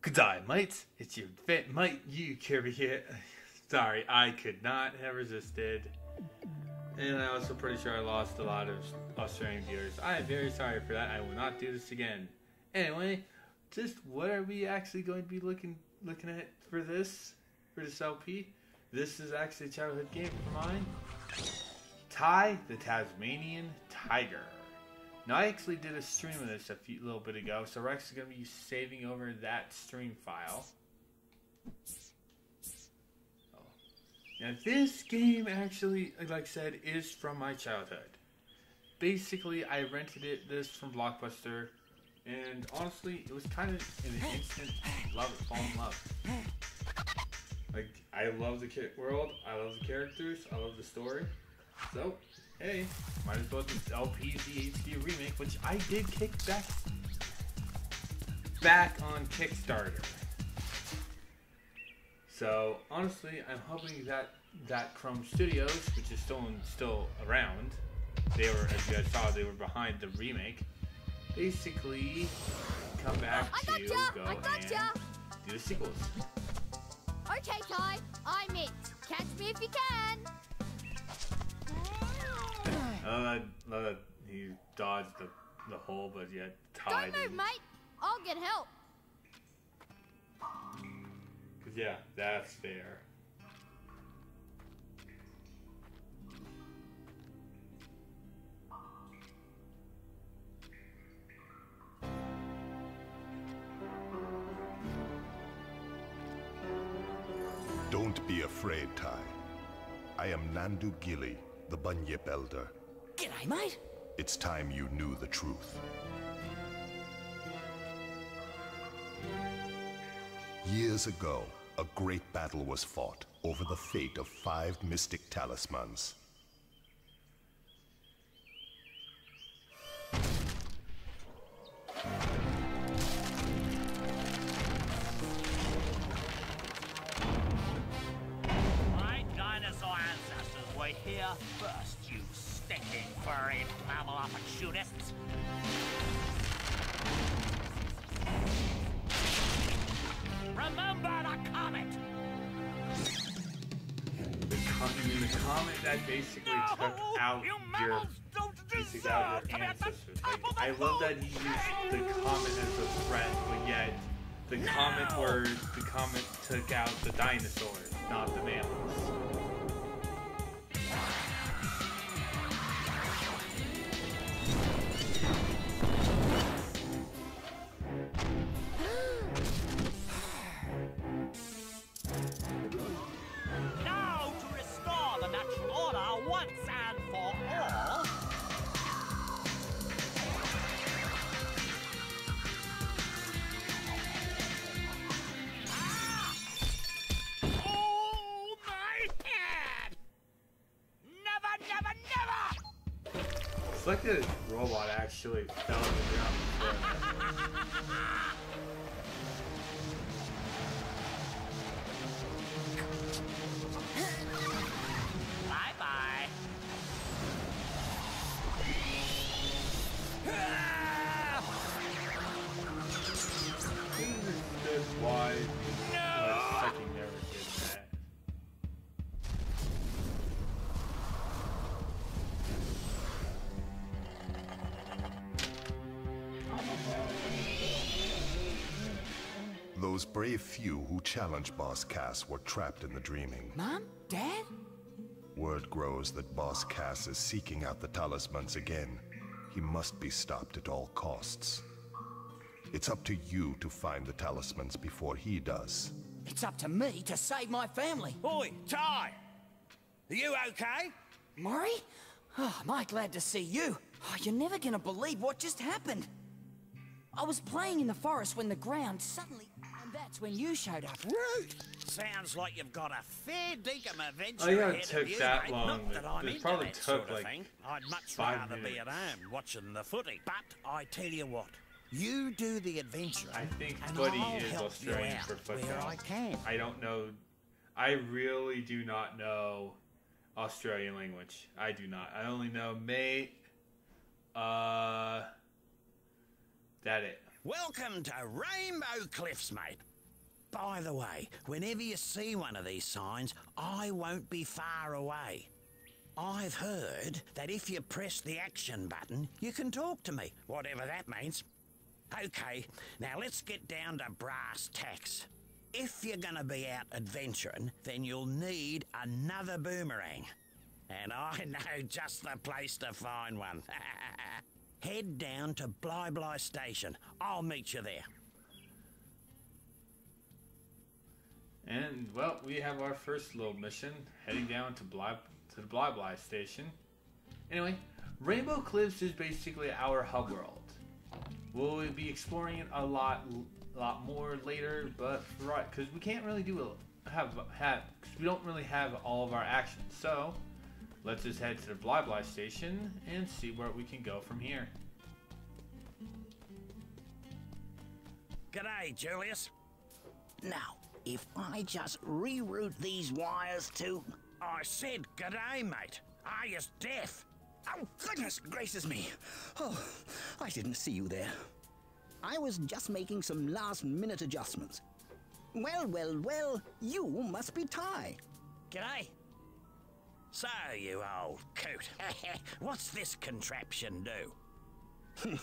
Good day, mates. It's your vet mate, Yuyukirby here. Sorry, I could not have resisted. And I was pretty sure I lost a lot of Australian viewers. I am very sorry for that. I will not do this again. Anyway, just what are we actually going to be looking at for this LP? This is actually a childhood game for mine. Ty, the Tasmanian Tiger. Now, I actually did a stream of this a little bit ago, so we're actually going to be saving over that stream file. Now, this game actually, like I said, is from my childhood. Basically, I rented this from Blockbuster, and honestly, it was kind of an instant fall in love. Like, I love the world, I love the characters, I love the story. So, hey, might as well just LP the HD remake, which I did kick back on Kickstarter. So, honestly, I'm hoping that Chrome Studios, which is still around, they were, as you guys saw, they were behind the remake, basically come back to go and do the sequels. Okay, Ty, I'm it. Catch me if you can. He dodged the hole, but yet tied. Don't move, mate. I'll get help. Cause yeah, that's fair. Don't be afraid, Ty. I am Nandu Gilly, the Bunyip Elder. G'day, mate. It's time you knew the truth. Years ago, a great battle was fought over the fate of 5 mystic talismans. My dinosaur ancestors were here first, you stinking furry mammal opportunists. Remember the comet! The comet that basically took out your ancestors. Like, I love that he used the comet as a threat, but yet the comet took out the dinosaurs, not the mammals. Now to restore the natural order once and for all. Ah! Oh, my head! Never, never, never! It's like the robot actually fell to the ground. Bye-bye. That's why sucking never did that. Those brave few who challenged Boss Cass were trapped in the dreaming. Mom? Dad? Word grows that Boss Cass is seeking out the talismans again. He must be stopped at all costs. It's up to you to find the talismans before he does. It's up to me to save my family. Oi, Ty! Are you okay? Murray? Oh, am I glad to see you. Oh, you're never gonna believe what just happened. I was playing in the forest when the ground suddenly... And that's when you showed up. Rude! Sounds like you've got a fair dinkum adventure Oh, yeah, ahead it took of you, that mate. long. Not that I'm It into probably that took, sort of like, thing. I'd much 5 rather be at minutes. home watching the footy. But I tell you what, you do the adventuring, I think and footy I'll is help Australian you out for football. where I can. I don't know. I really do not know Australian language. I do not. I only know mate. That it. Welcome to Rainbow Cliffs, mate. By the way, whenever you see one of these signs, I won't be far away. I've heard that if you press the action button, you can talk to me, whatever that means. Okay, now let's get down to brass tacks. If you're gonna be out adventuring, then you'll need another boomerang. And I know just the place to find one. Head down to Bly Bly Station. I'll meet you there. And, well, we have our first little mission, heading down to the Bly Bly Station. Anyway, Rainbow Cliffs is basically our hub world. We'll be exploring it a lot more later, but right, because we can't really do we don't really have all of our actions. So let's just head to the Bly Bly Station and see where we can go from here. G'day, Julius. Now, if I just reroute these wires to... I said g'day, mate. Are you deaf? Oh, goodness gracious me. Oh, I didn't see you there. I was just making some last-minute adjustments. Well, you must be Ty. G'day. So, you old coot, what's this contraption do?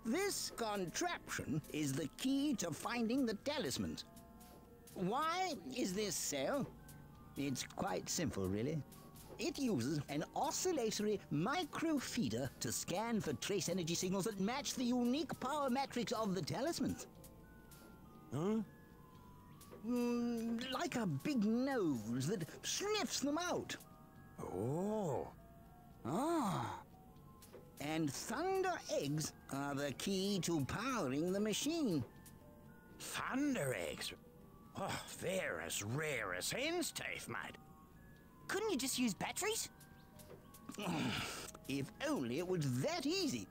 This contraption is the key to finding the talismans. Why is this so? It's quite simple, really. It uses an oscillatory microfeeder to scan for trace energy signals that match the unique power matrix of the talismans. Huh? Like a big nose that sniffs them out. Oh. Ah. And thunder eggs are the key to powering the machine. Thunder eggs? Oh, they're as rare as hen's teeth, mate. Couldn't you just use batteries? If only it was that easy.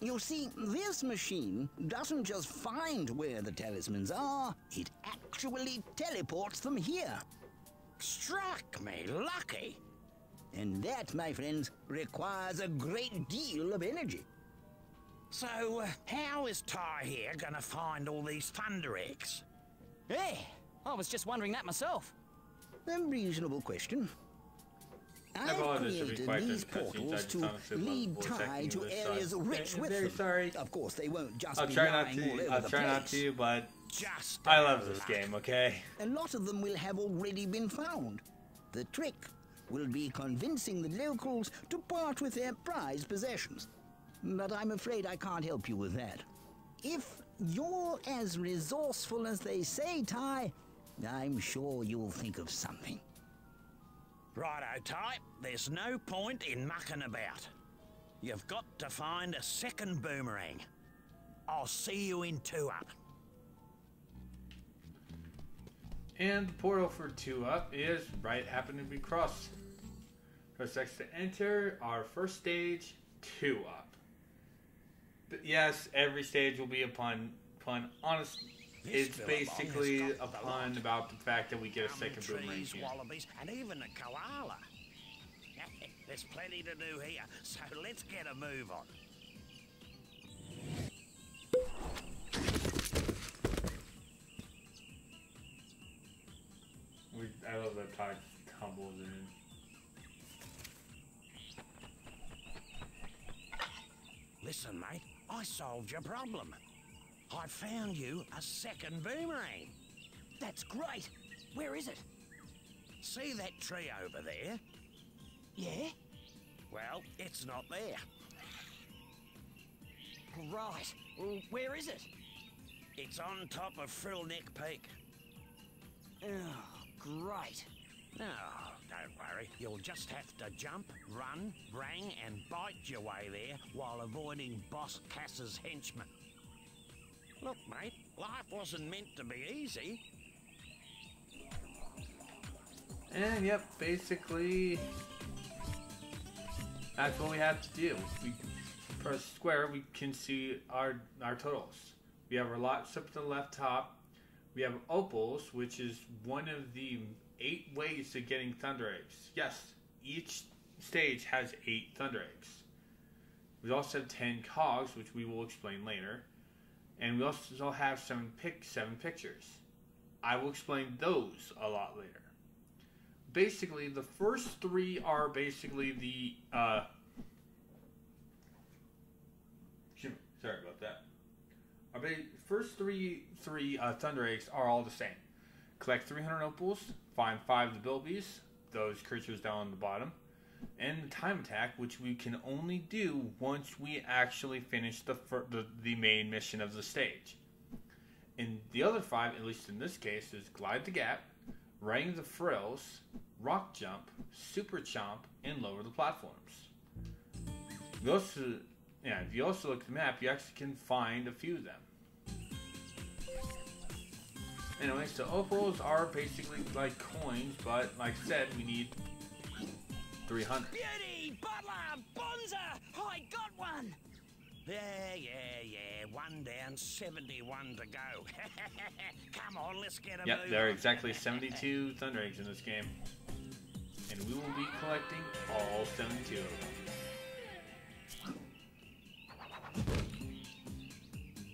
You see, this machine doesn't just find where the talismans are, it actually teleports them here. Struck me lucky. And that, my friends, requires a great deal of energy. So, how is Ty here gonna find all these thunder eggs? Yeah, I was just wondering that myself. A reasonable question. I I've apologize for being created quiet these during the cutscenes. I portals just to honestly love lead voice Ty acting to with areas this. rich I'm with very them. sorry. Of course, they won't just I'll be try not lying all to. over I'll the try not place. to, but Just I love this game. Okay. A lot of them will have already been found. The trick will be convincing the locals to part with their prized possessions. But I'm afraid I can't help you with that. If you're as resourceful as they say, Ty, I'm sure you'll think of something. Righto, Ty. There's no point in mucking about. You've got to find a second boomerang. I'll see you in 2-Up. And the portal for 2-Up is right happened to be crossed. Press X to enter our first stage, 2-Up. But yes, every stage will be a pun. Honest, it's basically a pun about the fact that we get a second boomerang Trees, here. wallabies, and even a koala. There's plenty to do here, so let's get a move on. I love that Ty tumbles in. Listen, mate, I solved your problem. I found you a second boomerang. That's great. Where is it? See that tree over there? Yeah? Well, it's not there. Right. Well, where is it? It's on top of Frillneck Peak. Oh, great. No, don't worry. You'll just have to jump, run, rang, and bite your way there while avoiding Boss Cass's henchmen. Look, mate, life wasn't meant to be easy. And yep, basically, that's what we have to do. We press square, we can see our totals. We have our lots up to the left top. We have opals, which is one of the 8 ways of getting thunder eggs. Yes, each stage has 8 thunder eggs. We also have 10 cogs, which we will explain later. And we also have 7 pictures. I will explain those a lot later. Basically, the first three are basically the sorry about that. Our first three Thunder Eggs are all the same. Collect 300 opals, find 5 of the bilbies, those creatures down on the bottom, and the time attack, which we can only do once we actually finish the main mission of the stage. And the other 5, at least in this case, is glide the gap, ring the frills, rock jump, super chomp, and lower the platforms. We also, if you also look at the map, you actually can find a few of them. Anyway, so opals are basically like coins, but like I said, we need 300. Beauty! Butler! Bonza! I got one! Yeah. 1 down, 71 to go. Come on, let's get a move. There are exactly 72 Thunder Eggs in this game. And we will be collecting all 72 of them.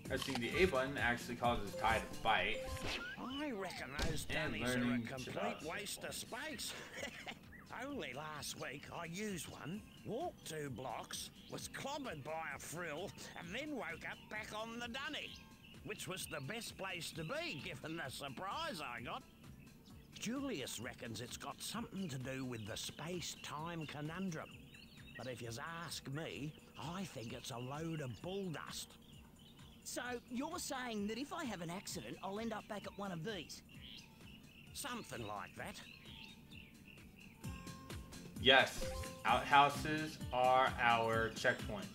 Pressing the A button actually causes Ty to bite. I reckon those dummies are a complete waste of space. Only last week I used one, walked 2 blocks, was clobbered by a frill, and then woke up back on the dunny, which was the best place to be given the surprise I got. Julius reckons it's got something to do with the space-time conundrum. But if you ask me, I think it's a load of bull dust. So, you're saying that if I have an accident, I'll end up back at one of these? Something like that. Yes, outhouses are our checkpoints.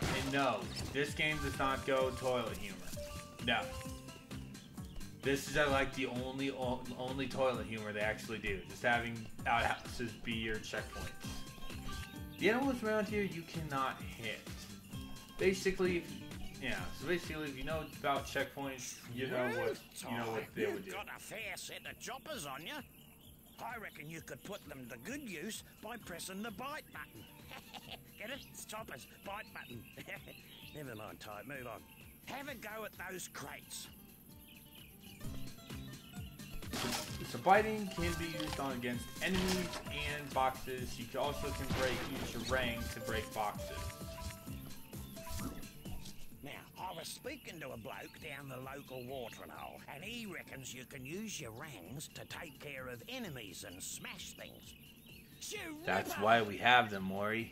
And no, this game does not go toilet humor. No. This is like the only toilet humor they actually do. Just having outhouses be your checkpoints. The animals around here you cannot hit. Basically, so if you know about checkpoints, you know what they would do. You've got a fair set of choppers on you. I reckon you could put them to good use by pressing the bite button. Get it? It's choppers, bite button. Never mind, Ty, move on. Have a go at those crates. So biting can be used on against enemies and boxes. You also can use your ring to break boxes. Now, I was speaking to a bloke down the local watering hole, and he reckons you can use your rangs to take care of enemies and smash things. That's why we have them, Maury.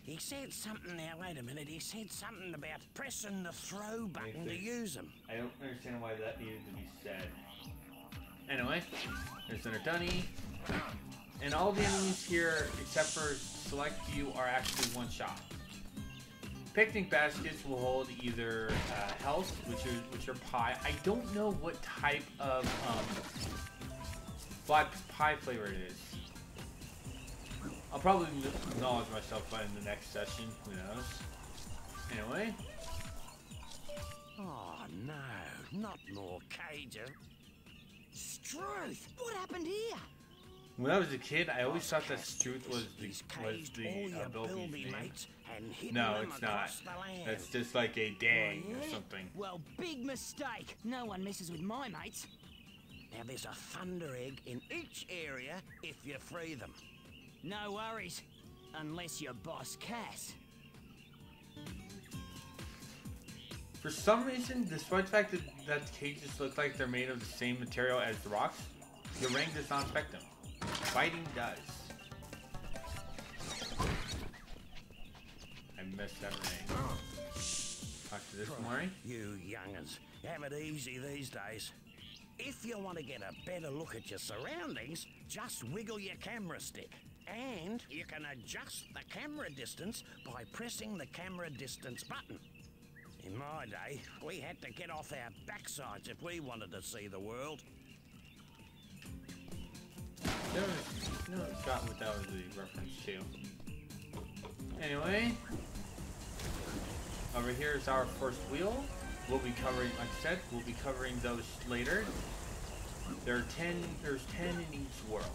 He said something, now wait a minute, he said something about pressing the throw button to use them. I don't understand why that needed to be said. Anyway, there's another dunny. And all the enemies here, except for select few, are actually one shot. Picnic baskets will hold either health, which are pie. I don't know what type of pie flavor it is. I'll probably acknowledge myself by in the next session. Who knows? Anyway. Oh no, not more cages. Struth! What happened here? When I was a kid, I always thought that Struth was the Bilby mates. No, it's not. That's just like a dang or something. Well, big mistake. No one messes with my mates. Now there's a Thunder Egg in each area if you free them. No worries. Unless you're Boss Cass. For some reason, despite the fact that the cages look like they're made of the same material as the rocks, the ring does not affect them. Fighting does. I missed that ring. Talk to this, Maury. You young'uns, have it easy these days. If you want to get a better look at your surroundings, just wiggle your camera stick. And you can adjust the camera distance by pressing the camera distance button. In my day, we had to get off our backsides if we wanted to see the world. Never got what that was the reference to. Anyway, over here is our first wheel. We'll be covering, like I said, we'll be covering those later. There's 10 in each world.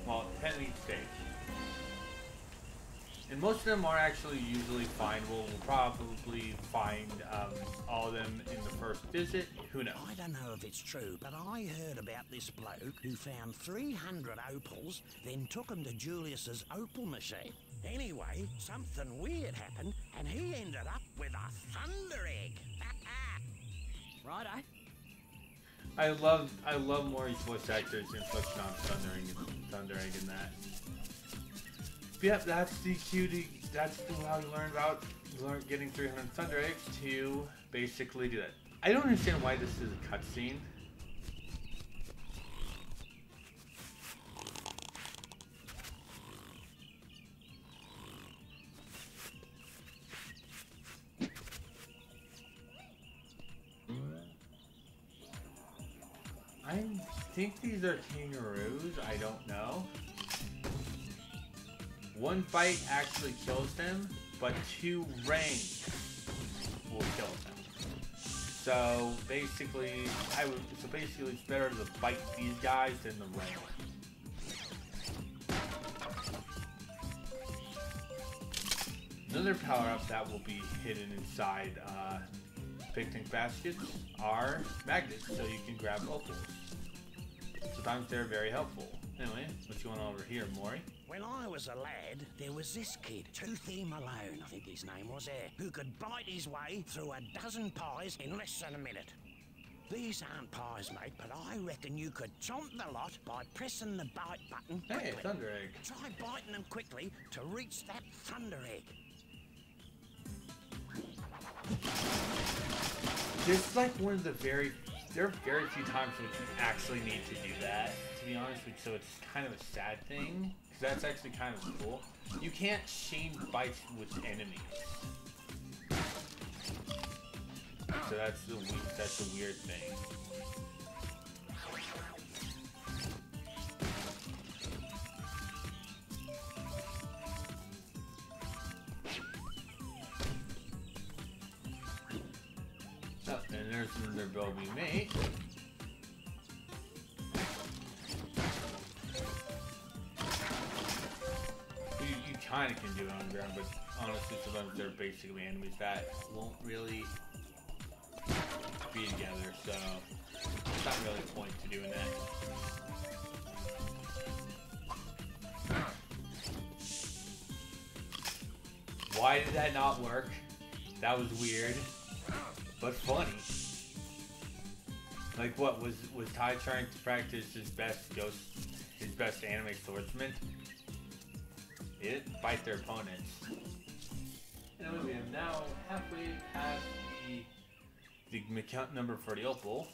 Well, 10 in each stage. And most of them are actually usually findable. We'll probably find all of them in the first visit. Who knows? I don't know if it's true, but I heard about this bloke who found 300 opals, then took them to Julius's opal machine. Anyway, something weird happened, and he ended up with a thunder egg. Righto. I love Maury's voice actor's inflection on Thunder Egg in that. But yep, that's the cue to, that's how you learn getting 300 Thunder Eggs to basically do that. I don't understand why this is a cutscene. I think these are kangaroos, I don't know. One bite actually kills them, but 2 rings will kill them. So basically, it's better to bite these guys than the ring. Another power-up that will be hidden inside picnic baskets are magnets, so you can grab opals. Sometimes they're very helpful. Anyway, what's going on over here, Maury? When I was a lad, there was this kid, Toothy Malone, I think his name was there, who could bite his way through a dozen pies in less than a minute. These aren't pies, mate, but I reckon you could chomp the lot by pressing the bite button quickly. Hey, Thunder Egg. Try biting them quickly to reach that Thunder Egg. This is like one of the there are very few times when you actually need to do that, to be honest with you, so it's kind of a sad thing, because that's actually kind of cool. You can't chain bites with enemies. So that's the weird thing. Oh, and there's another bow we made. You kind of can do it on the ground, but honestly, sometimes they're basically enemies that won't really be together, so it's not really a point to doing that. Why did that not work? That was weird. But funny. Like, what was Ty trying to practice his best anime swordsman? They didn't bite their opponents. Anyway, we have now halfway past the account number for the opal.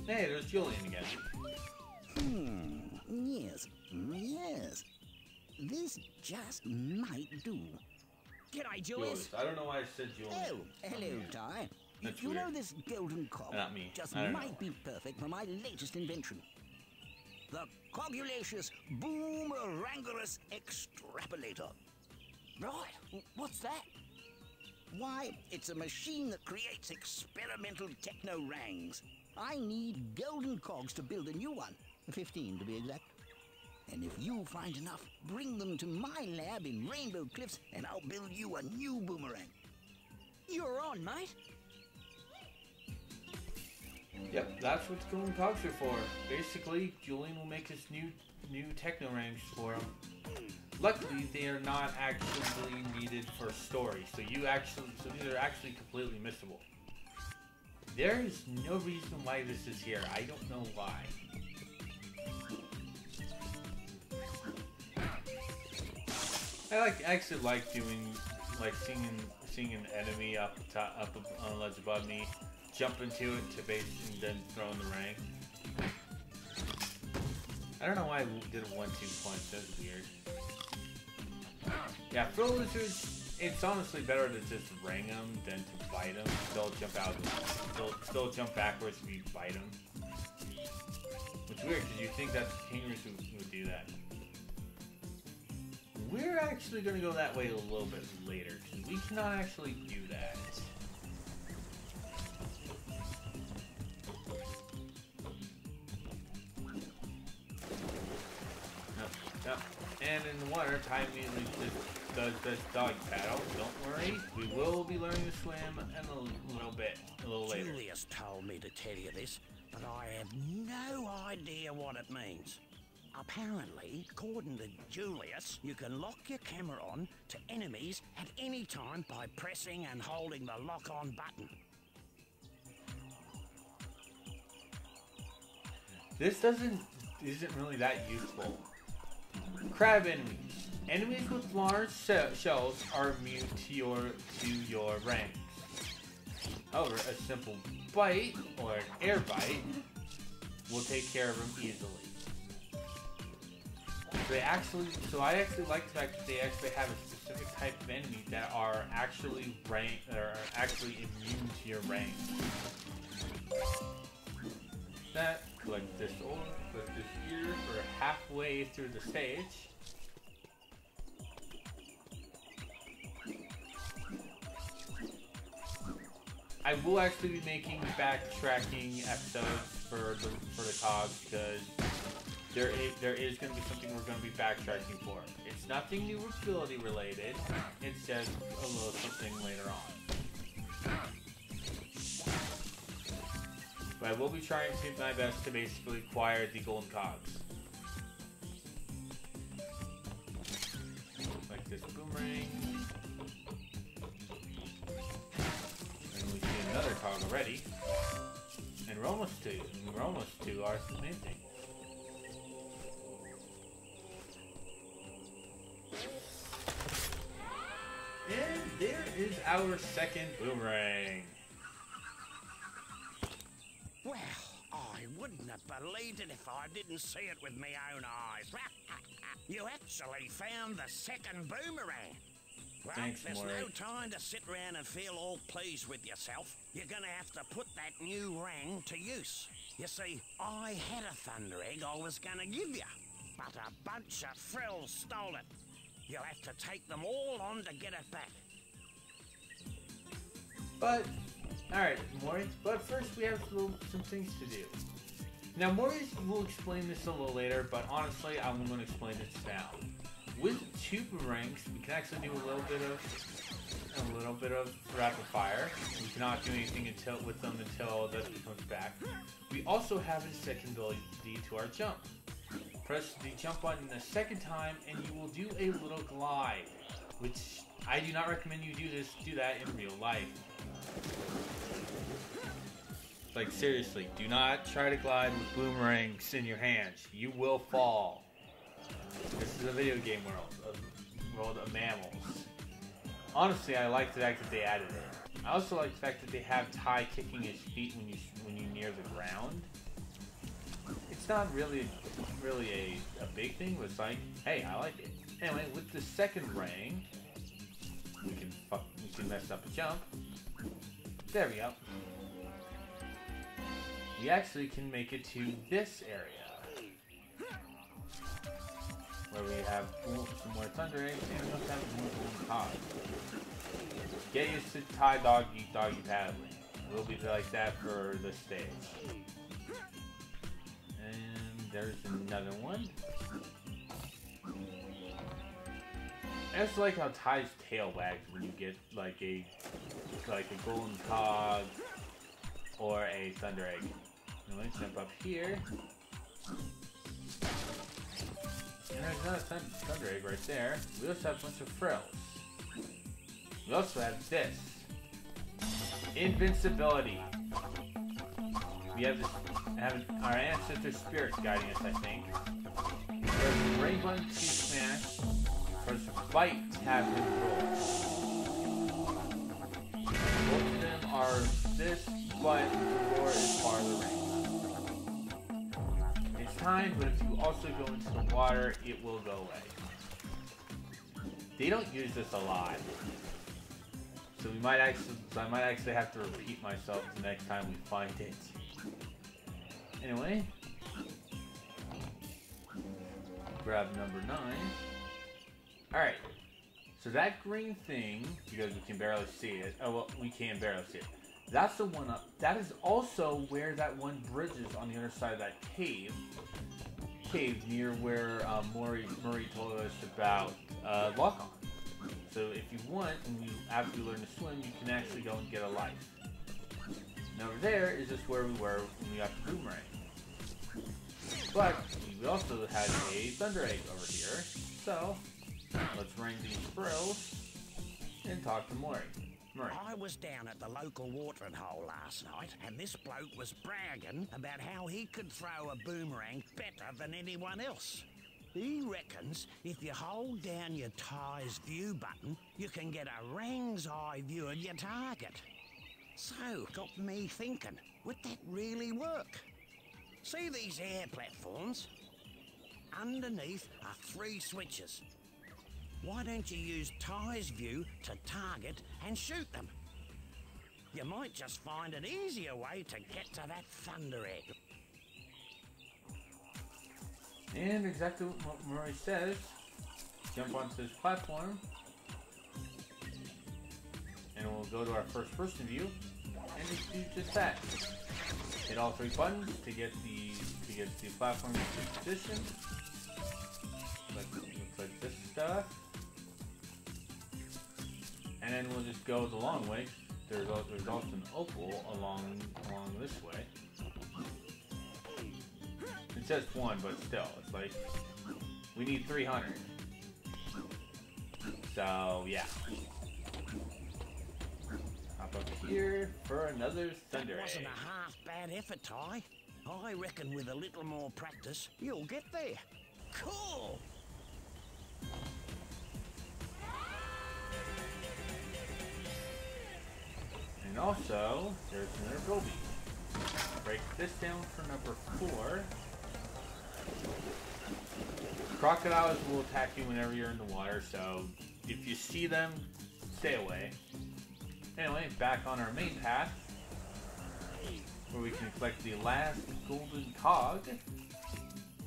Hey, there's Julian again. Yes. This just might do. G'day, Julius. I don't know why I said Julian. Oh, hello, Ty. That's You weird. know this golden cog Not me. just I don't might know. be perfect for my latest invention. The Cogulacious Boomerangorous Extrapolator. Right. What's that? Why, it's a machine that creates experimental techno-rangs. I need golden cogs to build a new one. 15 to be exact. And if you find enough, bring them to my lab in Rainbow Cliffs and I'll build you a new boomerang. You're on, mate. Yep, that's what the golden cogs are for. Basically, Julian will make his new techno ranks for him. Luckily, they are not actually needed for story, so these are actually completely missable. There is no reason why this is here. I don't know why. I actually like doing, seeing an enemy up on a ledge above me, jump into it to base and then throw in the rank. I don't know why I did a 1-2 punch. That's weird. Yeah, for lizards, it's honestly better to just ring them than to bite them. They'll jump out. They'll jump backwards if you bite them. Which is weird because you think that kangaroos would do that. We're actually going to go that way a little bit later, because we cannot actually do that. Yep. land in the water, Ty immediately just does this doggy paddle. Don't worry, we will be learning to swim in a little later. Julius told me to tell you this, but I have no idea what it means. Apparently, according to Julius, you can lock your camera on to enemies at any time by pressing and holding the lock-on button. This isn't really that useful. Crab enemies. Enemies with large shells are immune to your ranks. However, a simple bite or an air bite will take care of them easily. So I actually like the fact that they actually have a specific type of enemy that are actually immune to your range. That collect this here for halfway through the stage. I will actually be making backtracking episodes for the cogs because there is going to be something we're going to be backtracking for. It's nothing new ability related. It's just a little something later on. But I will be trying to do my best to basically acquire the golden cogs. Like this boomerang. And we see another cog already. And we're almost to our main thing. And there is our second boomerang. Well, I wouldn't have believed it if I didn't see it with my own eyes. You actually found the second boomerang. Well, Thanks, there's Maury. no time to sit around and feel all pleased with yourself. You're gonna have to put that new rang to use. You see, I had a thunder egg I was gonna give you, but a bunch of frills stole it. You'll have to take them all on to get it back. But, alright, Maury, but first we have some things to do. Now, Maury will explain this a little later, but honestly, I'm going to explain this now. With two boomerangs, we can actually do a little bit of rapid fire. We cannot do anything with them until Dusty comes back. We also have a second ability to our jump. Press the jump button the second time, and you will do a little glide, which I do not recommend you do that in real life. Like, seriously, do not try to glide with boomerangs in your hands. You will fall. This is a video game world of mammals. Honestly, I like the fact that they added it. I also like the fact that they have Ty kicking his feet when you near the ground. It's not really a big thing, but it's like, hey, I like it. Anyway, with the second ring, we can mess up a jump. There we go. We actually can make it to this area, where we have some more thunder eggs and we also have more golden cogs. Get used to Ty doggy paddling. We'll be like that for the stage. And there's another one. I just like how Ty's tail wags when you get like a golden cog or a thunder egg. Now let's jump up here. And there's another thunder egg right there. We also have a bunch of frills. We also have this. Invincibility. We have our ancestor spirits guiding us, I think. Press the ring button to smash. Press fight to have him roll. Both of them are this, but the door is farther range. It's time, but if you also go into the water, it will go away. They don't use this a lot. So I might actually have to repeat myself the next time we find it. Anyway, grab number 9. Alright, so that green thing, because we can barely see it, oh well, we can barely see it. That's the one up, that is also where that one bridge is on the other side of that cave. cave near where Murray told us about lock-on. So if you want, after you learn to swim, you can actually go and get a life. And over there is just where we were when we got the boomerang. But we also had a thunder egg over here. So let's ring these squirrels and talk to Murray. I was down at the local watering hole last night, and this bloke was bragging about how he could throw a boomerang better than anyone else. He reckons if you hold down your tie's view button, you can get a rang's eye view of your target. So, got me thinking, would that really work? See these air platforms? Underneath are 3 switches. Why don't you use Ty's view to target and shoot them? You might just find an easier way to get to that thunder egg. And exactly what Murray says, jump onto this platform, and we'll go to our first person view, and just do just that. Hit all 3 buttons to get the platform into position. Looks like this stuff. And then we'll just go the long way. There's also an opal along this way. It's just 1, but still, it's like we need 300. So yeah, hop up here for another thunder egg. That wasn't a half bad effort, Ty. I reckon with a little more practice, you'll get there. Cool. And also, there's another Goby. Break this down for number 4. Crocodiles will attack you whenever you're in the water, so if you see them, stay away. Anyway, back on our main path, where we can collect the last golden cog.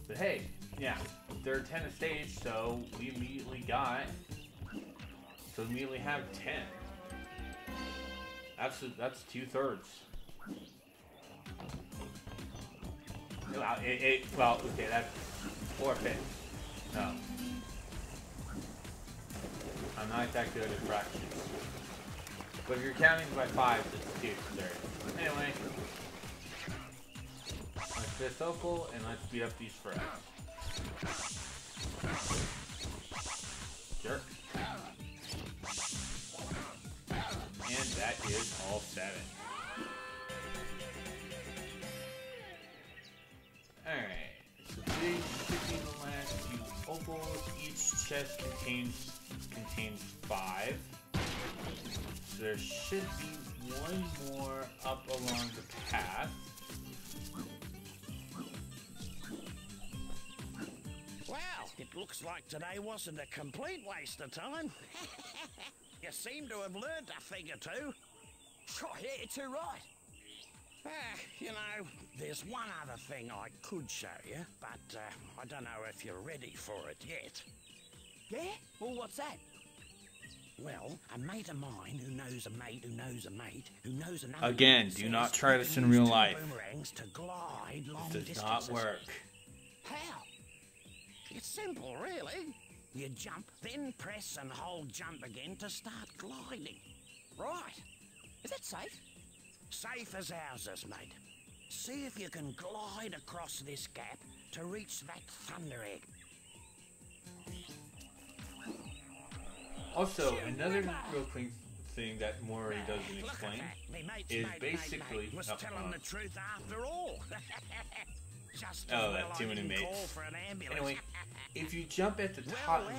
But hey, yeah, they're 10 a stage, so we immediately have 10. That's 2/3. Well, okay, that's 4/5. No. I'm not that good at fractions. But if you're counting by 5, it's 2/3. Anyway, let's this opal and let's beat up these frogs. Jerk. And that is all 7. Alright, so these should be the last few opals. Each chest contains 5. So there should be 1 more up along the path. Wow, it looks like today wasn't a complete waste of time. You seem to have learned a thing or 2. Oh, yeah, you're too right. You know, there's one other thing I could show you, but I don't know if you're ready for it yet. Yeah? Well, what's that? Well, a mate of mine who knows a mate who knows a mate who knows another. Again, do not try this in real life. Boomerangs to glide long This does distances. not work. How? It's simple, really. You jump, then press and hold jump again to start gliding. Right. Is that safe? Safe as houses, mate. See if you can glide across this gap to reach that thunder egg. Also, another real quick thing that Maury doesn't explain is basically... was telling the truth after all. Just Oh, that's too many mates. Anyway, if you jump at the top,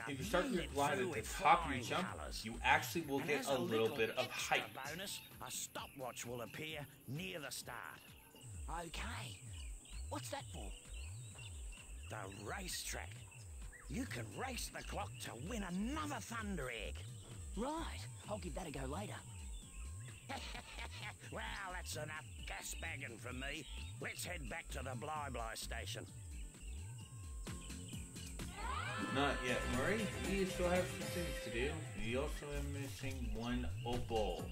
if you start your glide at the top of your jump, you actually will get a little bit of height. Bonus, a stopwatch will appear near the start. Okay. What's that for? The racetrack. You can race the clock to win another thunder egg. Right. I'll give that a go later. Well, that's enough gas bagging from me. Let's head back to the Bly station. Not yet, Murray. We still have some things to do. We also are missing 1 opal.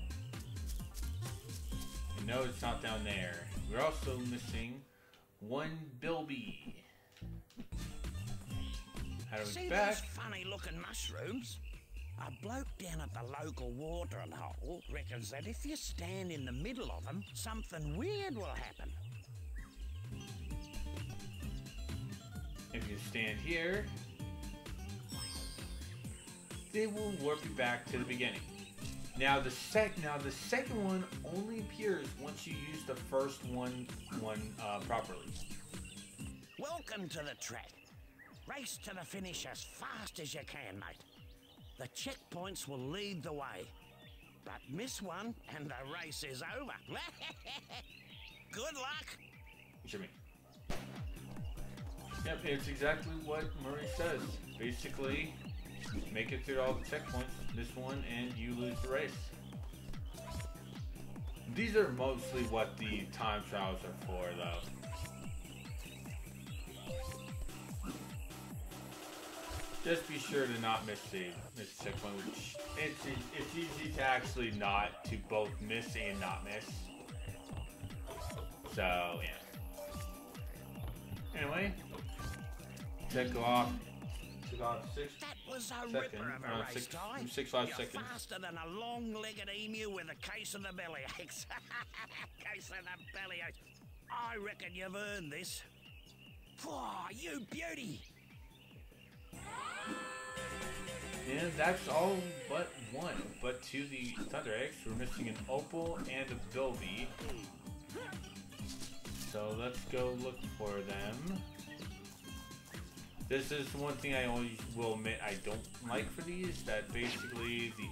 No, it's not down there. We're also missing 1 bilby. How do we See back? those funny-looking mushrooms? A bloke down at the local watering hole reckons that if you stand in the middle of them, something weird will happen. If you stand here, they will warp you back to the beginning. Now the second one only appears once you use the first one properly. Welcome to the track. Race to the finish as fast as you can, mate. The checkpoints will lead the way. But miss one and the race is over. Good luck. What me? Yep, it's exactly what Murray says. Basically, make it through all the checkpoints, miss one, and you lose the race. These are mostly what the time trials are for, though. Just be sure to not miss the checkpoint, which it's easy to actually not to both miss and not miss. So yeah. Anyway, check off 6 That was a seconds. ripper of a race, Ty. 6-5 You're seconds. faster than a long-legged emu with a case of the bellyaches. Case of the bellyaches. I reckon you've earned this. Whoa, you beauty! And that's all but one. But to the Thunder Eggs, we're missing an Opal and a Bilby. So let's go look for them. This is one thing I always will admit I don't like for these. That basically the...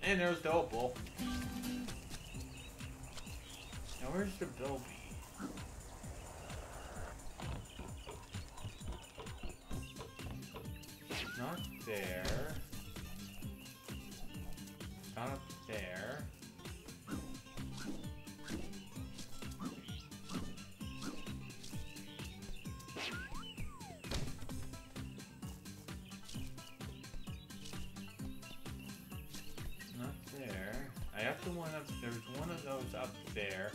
And there's the Opal. Now where's the Bilby? Not there. Not up there. Not there. I have the one up. There's one of those up there.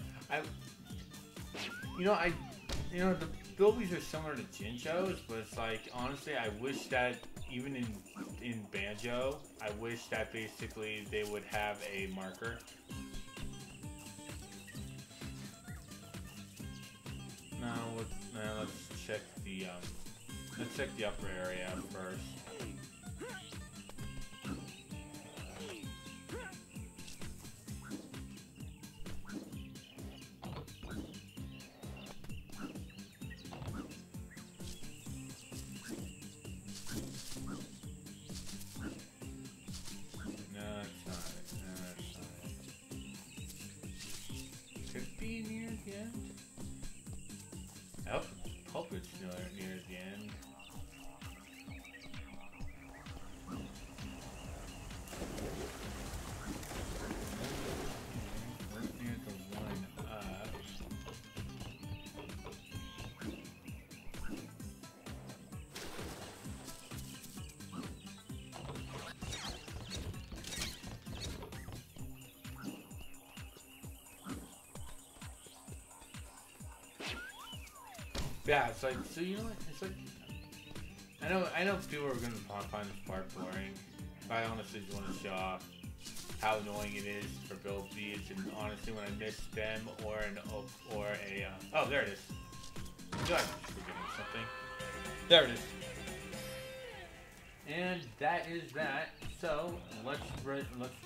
The Bilbies are similar to Jinjos, but it's like honestly, I wish that even in Banjo, I wish that basically they would have a marker. Now let's check the upper area first. Hope it's near the end. We're near the one up. Yeah, it's like, so you know what, it's like, I know people are going to find this part boring, but I honestly just want to show off how annoying it is for Bilbies, and honestly when I miss them or oh, there it is. I'm forgetting something. There it is. And that is that. So, let's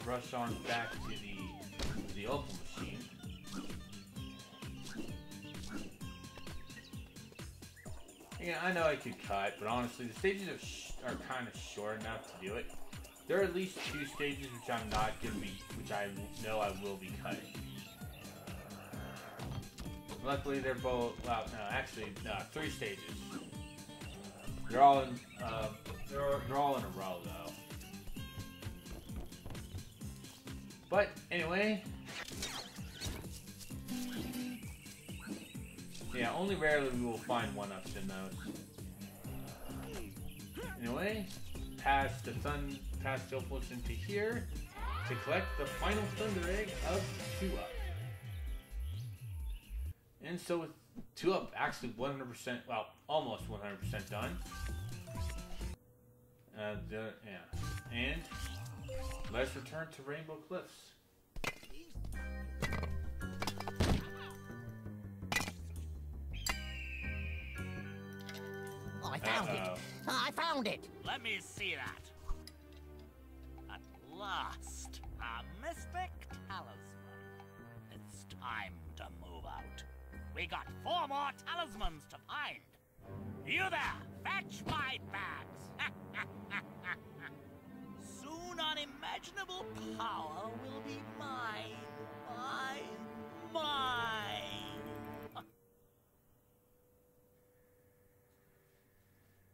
rush on back to the Opal machine. Yeah, I know I could cut, but honestly, the stages are kind of short enough to do it. There are at least 2 stages which I'm not gonna be, which I know I will be cutting. Luckily, they're both. Well, no, actually, 3 stages. They're all in. They're all in a row, though. But anyway. Yeah, only rarely we will find one-ups in those. Anyway, pass the Opals into here to collect the final Thunder Egg of 2-up. And so with 2 up, actually 100%, well, almost 100% done. Yeah. And let's return to Rainbow Cliffs. I found it. I found it. Let me see that. At last, a mystic talisman. It's time to move out. We got 4 more talismans to find. You there, fetch my bags. Soon unimaginable power will be mine. Mine.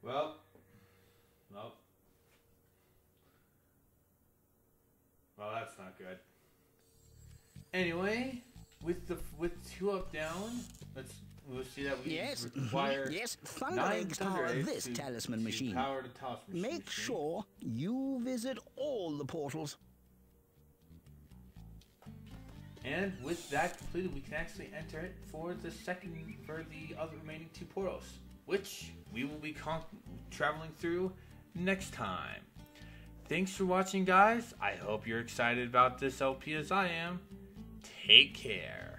Well, that's not good. Anyway, with 2 up down, we'll see that we require yes, Thunder 9 Eggs Thunder power Eggs this talisman machine. Power the talisman Make machine. sure you visit all the portals. And with that completed, we can actually enter it for the other remaining 2 portals, which we will be traveling through next time. Thanks for watching, guys. I hope you're excited about this LP as I am. Take care.